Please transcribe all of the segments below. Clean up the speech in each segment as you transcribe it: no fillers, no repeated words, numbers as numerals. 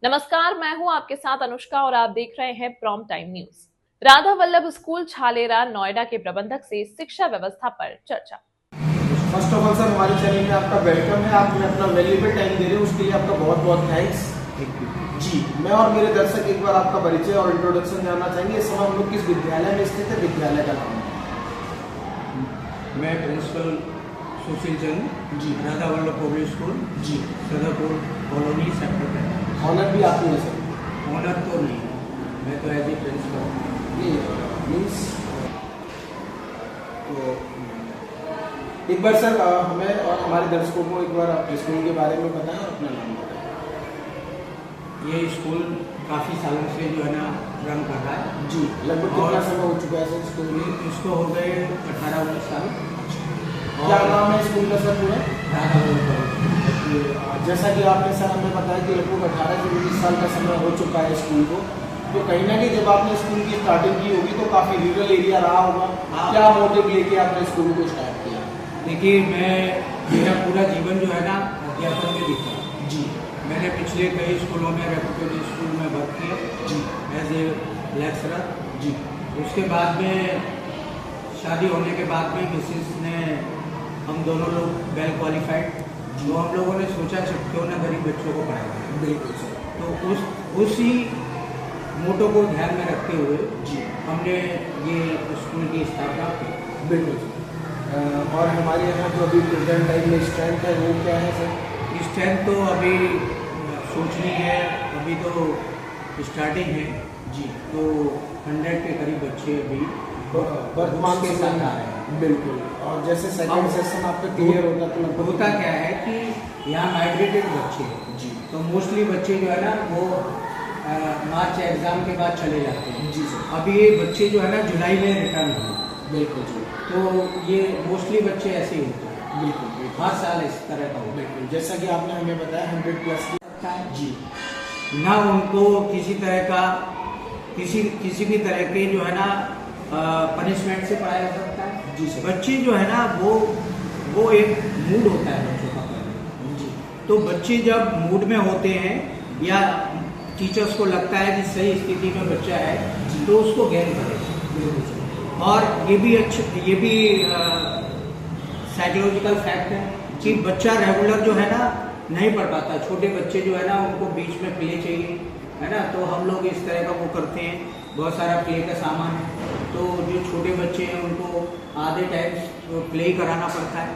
नमस्कार, मैं हूं आपके साथ अनुष्का और आप देख रहे हैं प्रॉम time news. Radha Vallabh school Chhalera Noida के प्रबंधक से शिक्षा व्यवस्था पर चर्चा। फर्स्ट ऑफ ऑल सर, हमारे चैनल में आपका वेलकम है। आप हमें अपना वैल्यूएबल टाइम दे रहे हैं, उसके लिए आपका बहुत बहुत थैंक्स। जी, मैं और मेरे दर्शक एक बार आपका परिचय और इंट्रोडक्शन जानना चाहेंगे। इस समय हम लोग किस विद्यालय में स्थित है, विद्यालय का नाम? मैं principal Sushil Chand ji, Radha Vallabh public school जी, सदरपुर कॉलोनी सेक्टर है। ऑनर भी आपको है सर? ऑनर तो नहीं, मैं तो एज ए प्रिंसिपल मीन्स। तो एक बार सर हमें और हमारे दर्शकों को एक बार आपके स्कूल के बारे में बताएं और अपना नाम बताएं। ये स्कूल काफ़ी सालों से जो है ना रन कर रहा है जी, लगभग कितना समय हो चुका है सर स्कूल में? इसको हो गए 18-19 साल। क्या नाम है स्कूल का सर पूरा? राधा वल्लभ। जैसा कि आपने सर हमें बताया कि लगभग 18 से 19 साल का समय हो चुका है स्कूल को, तो कहीं ना कहीं जब आपने स्कूल की स्टार्टिंग की होगी तो काफ़ी रूरल एरिया रहा होगा। क्या मोटिव लेके आपने स्कूल को स्टार्ट किया? देखिए, मेरा पूरा जीवन जो है ना अध्यापन में बीता जी। मैंने पिछले कई स्कूलों में, रेपुटेड स्कूल में वर्क किया जी, एज ए लेक्चरर जी। उसके बाद में शादी होने के बाद में मिसेस ने, हम दोनों लोग वेल क्वालिफाइड, तो हम लोगों ने सोचा क्यों ना गरीब बच्चों को पढ़ाएं। बिल्कुल सर। तो उसी मोटो को ध्यान में रखते हुए जी हमने ये स्कूल की स्थापना की। बिल्कुल सर। और हमारे यहाँ जो अभी प्रेजेंट टाइम में स्ट्रेंथ है वो क्या है सर? स्ट्रेंथ तो अभी सोचनी है, अभी तो स्टार्टिंग है जी। तो 100 के करीब बच्चे अभी वर्तमान के के साथ आ रहे हैं। बिल्कुल। और जैसे सेकंड सेशन आपका क्लियर होता तो लगभग होता क्या है कि यहाँ माइग्रेटेड बच्चे हैं जी, तो मोस्टली बच्चे जो है ना वो मार्च एग्जाम के बाद चले जाते हैं जी सर। अभी ये बच्चे जो है ना जुलाई में रिटर्न हुए, बिल्कुल जी, तो ये मोस्टली बच्चे ऐसे ही होते हैं। बिल्कुल बिल्कुल। हर साल इस तरह का होता बिल्कुल जैसा कि आपने हमें बताया 100 प्लस है जी, ना। उनको किसी तरह का किसी भी तरह के जो है ना पनिशमेंट से पढ़ाया जा सकता है जी सर। बच्चे जो है ना वो एक मूड होता है बच्चों का पहले जी, तो बच्चे जब मूड में होते हैं या टीचर्स को लगता है कि सही स्थिति में बच्चा है तो उसको गेन करेगा। बिल्कुल सर। और ये भी साइकोलॉजिकल फैक्ट है कि बच्चा रेगुलर जो है ना नहीं पढ़ पाता। छोटे बच्चे जो है ना उनको बीच में प्ले चाहिए, है ना, तो हम लोग इस तरह का वो करते हैं। बहुत सारा प्ले का सामान है, तो जो छोटे बच्चे हैं उनको आधे टाइम प्ले कराना पड़ता है।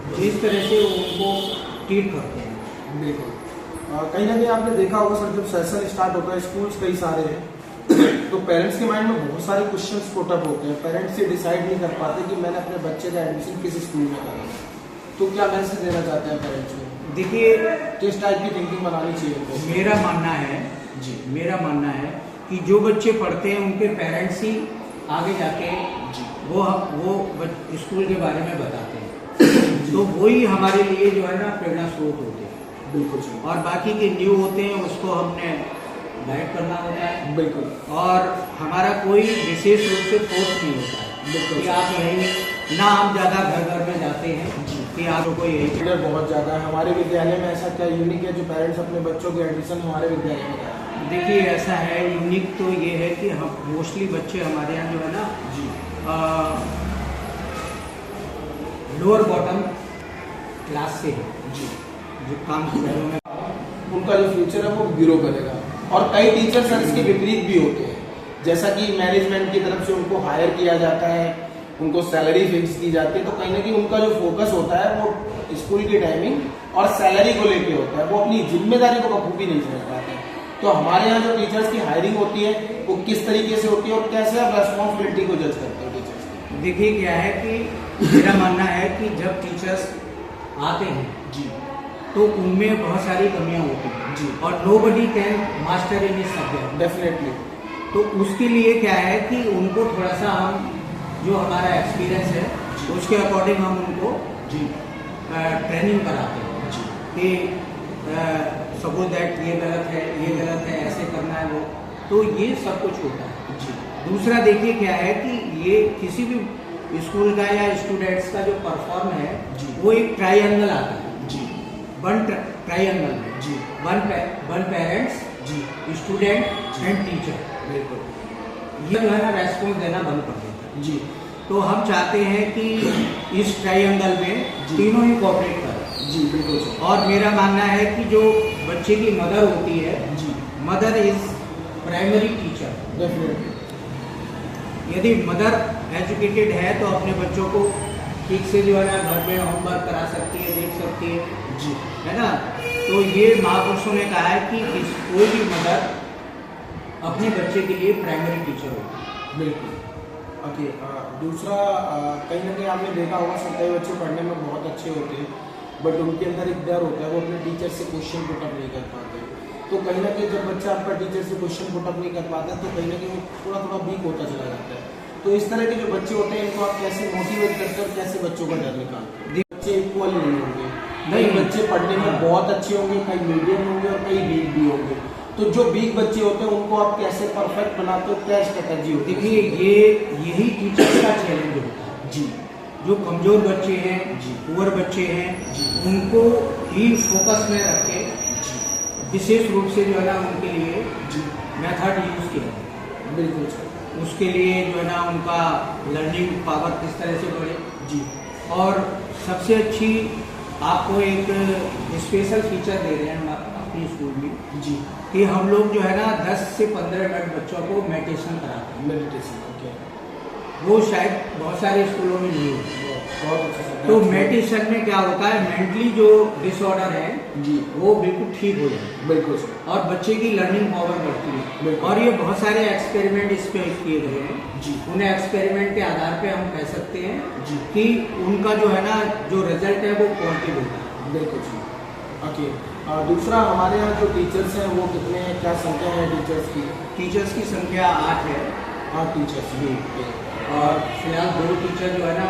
तो इस तरह से उनको ट्रीट करते हैं। बिल्कुल। कहीं ना कहीं आपने देखा होगा सर, जब सेशन स्टार्ट होता है, स्कूल्स कई सारे हैं तो पेरेंट्स के माइंड में बहुत सारे क्वेश्चंस पुटअप होते हैं। पेरेंट्स से डिसाइड नहीं कर पाते कि मैंने अपने बच्चे का एडमिशन किस स्कूल में करना है। तो क्या मैसेज देना चाहते हैं पेरेंट्स को? देखिए, किस टाइप की थिंकिंग बनानी चाहिए उनको? मेरा मानना है जी, मेरा मानना है कि जो बच्चे पढ़ते हैं उनके पेरेंट्स ही आगे जाके जी, वो स्कूल के बारे में बताते हैं तो वही हमारे लिए जो है ना प्रेरणा स्रोत होते हैं। बिल्कुल सही। और बाकी के न्यू होते हैं उसको हमने गाइड करना होता है। बिल्कुल। और हमारा कोई विशेष रूप से फोर्स नहीं होता है बिल्कुल कि आप यही ना। हम ज़्यादा घर घर में जाते हैं कि आपको यही लीडर बहुत ज़्यादा है। हमारे विद्यालय में ऐसा क्या यूनिक है जो पेरेंट्स अपने बच्चों के एडमिशन हमारे विद्यालय में कराएं? देखिए, ऐसा है, यूनिक तो ये है कि हम मोस्टली बच्चे हमारे यहाँ जो है ना जी, लोअर बॉटम क्लास से है जी, जो काम शहरों में उनका जो फ्यूचर है वो ग्रो करेगा। और कई टीचर्स हैं इसके विपरीत भी होते हैं, जैसा कि मैनेजमेंट की तरफ से उनको हायर किया जाता है, उनको सैलरी फिक्स की जाती है, तो कहीं ना कहीं उनका जो फोकस होता है वो स्कूल की टाइमिंग और सैलरी को लेके होता है। वो अपनी जिम्मेदारी को बखूबी नहीं समझ पाते। तो हमारे यहाँ जो टीचर्स की हायरिंग होती है वो किस तरीके से होती है और कैसे आप रेस्पॉन्सिबिलिटी को जज करते हो टीचर्स की? देखिए, क्या है कि मेरा मानना है कि जब टीचर्स आते हैं जी, तो उनमें बहुत सारी कमियां होती हैं जी, और nobody can master in this subject. Definitely. तो उसके लिए क्या है कि उनको थोड़ा सा हम जो हमारा एक्सपीरियंस है उसके अकॉर्डिंग हम उनको जी, ट्रेनिंग कराते हैं जी, कि सपोज दैट ये गलत है, ऐसे करना है वो। तो ये सब कुछ होता है जी। दूसरा देखिए क्या है कि ये किसी भी स्कूल का या स्टूडेंट्स का जो परफॉर्म है जी, वो एक ट्रायंगल आता है जी, वन ट्रायंगल में जी, वन पेरेंट्स जी स्टूडेंट एंड टीचर, बिल्कुल ये जो है ना रेस्पॉन्स देना बंद कर देता है। जी तो हम चाहते हैं कि इस ट्रायंगल में जी। तीनों ही कोऑपरेट करें। जी बिल्कुल सर। और मेरा मानना है कि जो बच्चे की मदर होती है, जी mother is primary teacher. Definitely यदि मदर एजुकेटेड है तो अपने बच्चों को ठीक से जो है ना घर में होमवर्क करा सकती है, देख सकती है, जी है ना। तो ये महापुरुषों ने कहा है कि कोई भी मदर अपने बच्चे के लिए प्राइमरी टीचर हो। बिल्कुल। ओके दूसरा कहीं ना कहीं आपने देखा होगा सर, कई बच्चे पढ़ने में बहुत अच्छे होते हैं बट उनके अंदर एक डर होता है, वो अपने टीचर से क्वेश्चन पुटअप नहीं कर पाते। तो कहीं ना कहीं जब बच्चा आपका टीचर से क्वेश्चन पुटअप नहीं कर पाता तो कहीं ना कहीं वो थोड़ा थोड़ा वीक होता चला जाता है। तो इस तरह के जो बच्चे होते हैं इनको आप कैसे मोटिवेट करते और कैसे बच्चों का डर निकालते हैं? बच्चे इक्वल नहीं होंगे, कई बच्चे पढ़ने में बहुत अच्छे होंगे, कई मीडियम होंगे और कई वीक भी होंगे। तो जो वीक बच्चे होते हैं उनको आप कैसे परफेक्ट बनाते हो, क्या स्ट्रेटजी होती है? देखिए यही टीचर्स का चैलेंज होता है। जी जो कमजोर बच्चे हैं, जी। पुअर बच्चे हैं, जी। उनको ही फोकस में रख के विशेष रूप से जो है ना उनके लिए जी मेथड यूज किया जाए। बिल्कुल सर। उसके लिए जो है ना उनका लर्निंग पावर किस तरह से बढ़े। जी और सबसे अच्छी आपको एक स्पेशल फीचर दे रहे हैं हम अपनी स्कूल में जी कि हम लोग जो है ना 10 से 15 मिनट बच्चों को मेडिटेशन कराते हैं। मेडिटेशन। ओके वो शायद बहुत सारे स्कूलों में नहीं होती। बहुत अच्छा सर। तो मेडिटेशन में क्या होता है, मेंटली जो डिसऑर्डर है जी वो बिल्कुल ठीक हो जाए बिल्कुल सर। और बच्चे की लर्निंग पावर बढ़ती है। बिल्कुल। और ये बहुत सारे एक्सपेरिमेंट इस पे किए गए हैं। जी उन एक्सपेरिमेंट के आधार पे हम कह सकते हैं जी कि उनका जो है ना जो रिजल्ट है वो पॉजिटिव होता है। बिल्कुल सर। ओके दूसरा हमारे यहाँ जो टीचर्स हैं वो कितने हैं, क्या संख्या है टीचर्स की? टीचर्स की संख्या 8 है 8 टीचर्स जी। और फिलहाल 2 टीचर जो है ना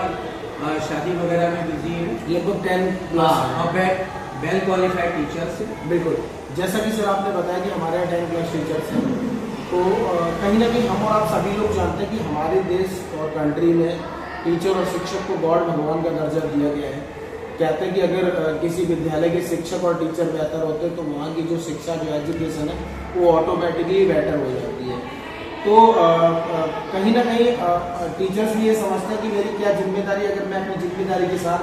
शादी वगैरह में बिजी है। लगभग 10 हाँ, प्लस और वेल क्वालिफाइड टीचर्स है। बिल्कुल। जैसा कि सर आपने बताया कि हमारे यहाँ 10 प्लस टीचर्स हैं, तो कहीं ना कहीं हम और आप सभी लोग जानते हैं कि हमारे देश और कंट्री में टीचर और शिक्षक को गॉड भगवान का दर्जा दिया गया है। कहते हैं कि अगर किसी विद्यालय के शिक्षक और टीचर बेहतर होते हैं तो वहाँ की जो शिक्षा जो एजुकेशन है वो ऑटोमेटिकली बेटर हो जाती है। तो कहीं ना कहीं टीचर्स भी ये समझते हैं कि मेरी क्या जिम्मेदारी, अगर मैं अपनी जिम्मेदारी के साथ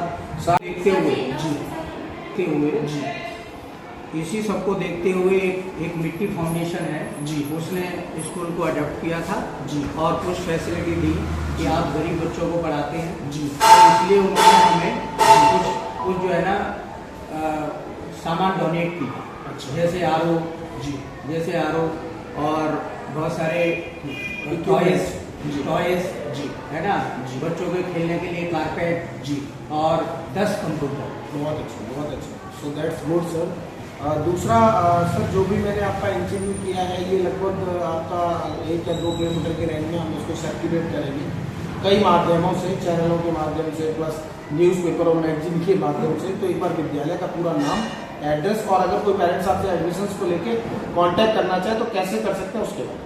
देखते हुए जी देखते हुए जी इसी सबको देखते हुए एक मिट्टी फाउंडेशन है जी। उसने स्कूल को अडॉप्ट किया था जी और कुछ फैसिलिटी दी कि आप गरीब बच्चों को पढ़ाते हैं। जी तो इसलिए उन्होंने हमें कुछ जो है ना सामान डोनेट की, अच्छा जैसे आरओ जी और बहुत सारे Equipments, जी। टॉयज जी है ना, जी। बच्चों के खेलने के लिए कारपेट जी और 10 कंप्यूटर। बहुत अच्छा। So that's good sir. दूसरा सर जो भी मैंने आपका इंटरव्यू किया है ये लगभग आपका 1 या 2 किलोमीटर के रेंज में हम उसको सर्कुलेट करेंगे कई माध्यमों से, चैनलों के माध्यम से, प्लस न्यूज़पेपर और मैगजीन के माध्यम से। तो एक बार विद्यालय का पूरा नाम, एड्रेस और अगर कोई पेरेंट्स आपसे एडमिशन्स को लेके कांटेक्ट करना चाहे तो कैसे कर सकते हैं उसके बाद?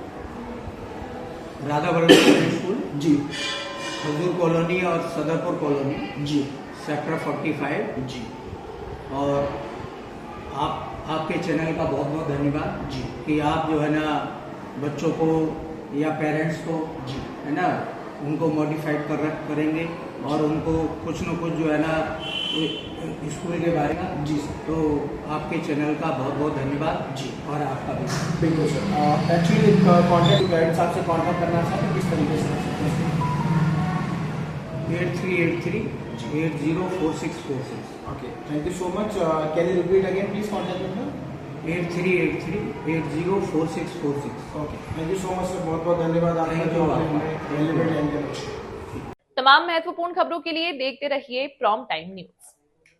राधा वल्लभ स्कूल जी हजूर कॉलोनी और सदरपुर कॉलोनी जी सेक्टर 45। जी और आपके चैनल का बहुत बहुत धन्यवाद जी कि आप जो है ना बच्चों को या पेरेंट्स को जी है ना उनको मॉडिफाइड करेंगे और उनको कुछ न कुछ जो है ना स्कूल के बारे में। जी सर। तो आपके चैनल का बहुत बहुत धन्यवाद जी। और आपका भी। बिल्कुल सर। एक्चुअली कॉन्टैक्ट गाइडेंस आपसे कॉन्टैक्ट करना चाहते हैं किस तरीके से कर सकते हैं? 8383-804646। Okay, thank you so much. Can you repeat again, please, contact number? 8383-804646। Okay, thank you so much, sir. बहुत बहुत धन्यवाद आपका Thank जो you, आपने आपका। हमें वैल्यूएबल टाइम दिया। तमाम महत्वपूर्ण खबरों के लिए देखते रहिए प्रॉम टाइम न्यूज।